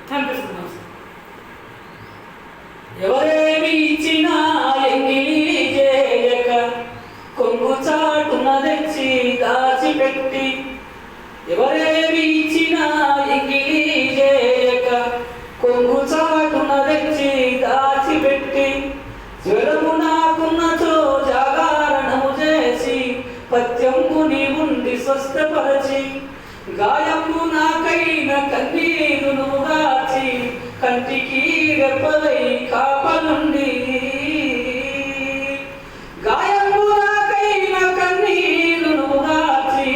కనిపిస్తున్నాం. ఎవరేమి ఇచ్చినా ఎంగిలి చేయక కొంగు చాటున తెచ్చి దాచిపెట్టి, ఎవరేమి ఇచ్చినా ఎంగిలి చేయక కొంగు చాటున తెచ్చి దాచిపెట్టి, జ్వరము నాకున్నచో జాగరణము చేసి పత్యంబుని ఉండి స్వస్థపరచి, గాయము నాకైన కన్నీరును దాచి కంటికి రెప్పలై కాపలుండి, గాయము నాకైన కన్నీరును దాచి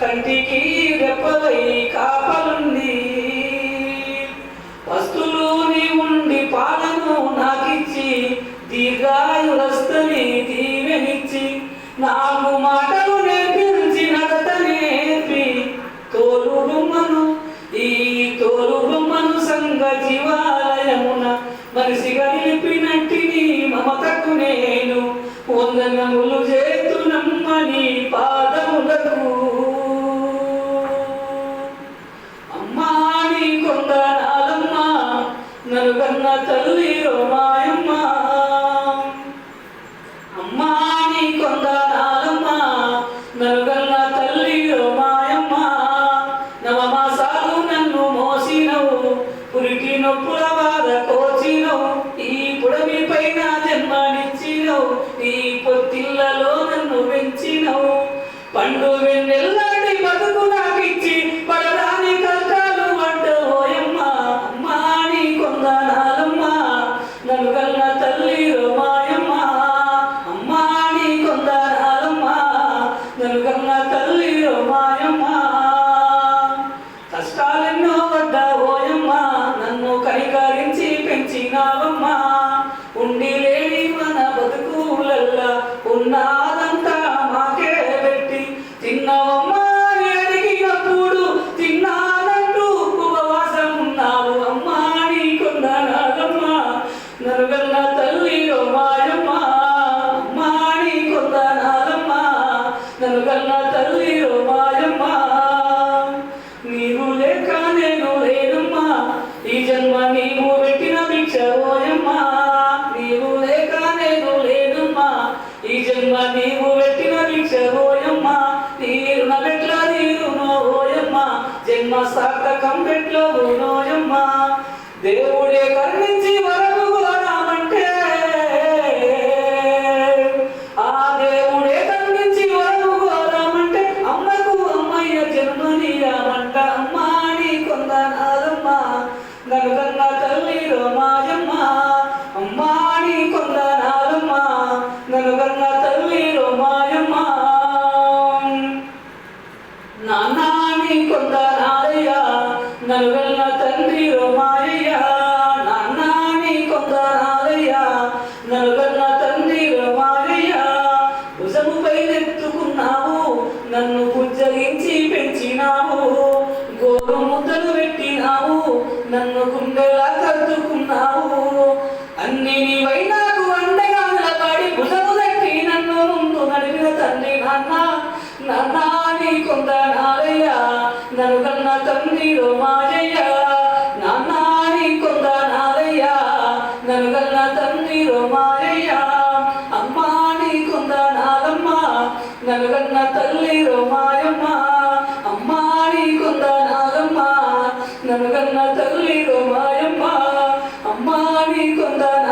కంటికి రెప్పలై కాపలుండి, వస్తువుని ఉండి పాలను నాకిచ్చి దీర్ఘాయురస్తని దీవెనిచ్చి, నాకు మాటలు నేర్పించి నడత నేర్పి తోలుడుమ్మను ఈ తోలుడుమ్మను సంగ జీవాలయమున మనిషిగా నిలిపినట్టిని మమతకు నేను వందనములు చేతునమ్మని పాదములకు. అమ్మా నీ కొందనాలమ్మ నన్ను కన్న తల్లి రోమాయమ్మ, అమ్మా నీ కొందనాలమ్మ నన్ను కన్న తల్లి రోమాయమ్మ, నవమాసాలు నన్ను మోసినవు పురికి నొప్పుల బాధ కోచినవు, ఈ పుడమి పైన జన్మనిచ్చినవు, ఈ పొత్తిళ్లలో నన్ను పెంచినవు, పండు వెన్నెల్లాంటి బతుకు నాకిచ్చి పడరాని కష్టాలు పడ్డోయమ్మ, అమ్మా నీ కొందనాలమ్మ నన్ను కన్న తల్లి రోమాయమ్మ, అమ్మా నీ కొందనాలమ్మ నన్ను కన్న తల్లి రోమాయమ్మ. కష్టాలెన్నో పడ్డావోయమ్మ నన్ను కనికరించి పెంచినావమ్మ, ఉండి లేని మన బతుకులల్లా ఉన్నదంతా మాకే పెట్టి తిన్నావమ్మా అని అడిగినప్పుడు తిన్నానంటూ ఉపవాసం ఉన్నావు, అమ్మా నీ కొందనాలమ్మ నన్ను కన్న తల్లి రోమాయమ్మ, అమ్మా నీ కొందనాలమ్మ నన్ను కన్న తల్లి రోమాయమ్మ. నీవు లేక నేను లేనమ్మా ఈ జన్మ నీవు పెట్టిన భిక్ష ఓయమ్మా, నీవు లేక నేను లేనమ్మా ఈ జన్మ నీవు పెట్టిన భిక్ష ఓయమ్మా, నీ రుణమెట్ల నీరు నోయమ్మా జన్మ సార్థకం పెట్లో నోయమ్మా, దేవుడే కరుణించి వరము కోరామంటే ఆ దేవుడే కరుణించి వరము కోరామంటే అమ్మకు అమ్మయ్య జన్మనీయమంట, అమ్మా నీ కొందనాలమ్మ నన్ను కన్న తల్లి రోమాయమ్మ, అమ్మా నీ కొందనాలమ్మ నన్ను కన్న తల్లి రోమాయమ్మ. నాన్న నీ కొందనాలయ్య నన్ను కన్న తండ్రి రోమాయ్య, నాన్న నీ కొందనాలయ్య నన్ను కన్న తండ్రి రోమాయ్య, భుజముపై నెత్తుకున్నావు నన్ను బుజ్జగించి పెంచినావు, గోరు ముద్దలు పెట్టినావు నన్ను గుండెలా కద్దుకున్నావు, అన్ని నీవై నాకు అండగా నిలబడి భుజము తట్టి నన్ను ముందు నడిపిన తండ్రి నాన్న, నాన్న నీ కొందనాలయ్య నన్ను కన్న తండ్రి రోమాయ్య, నాన్న నీ కొందనాలయ్య నన్ను కన్న తండ్రి రోమాయ్య, అమ్మా నీ కొందనాలమ్మ నన్ను కన్న తల్లి రోమాయమ్మ, అమ్మా నీ కొందనాలమ్మ నన్ను కన్న తల్లి రోమాయమ్మ, అమ్మా నీ కొందనాలమ్మ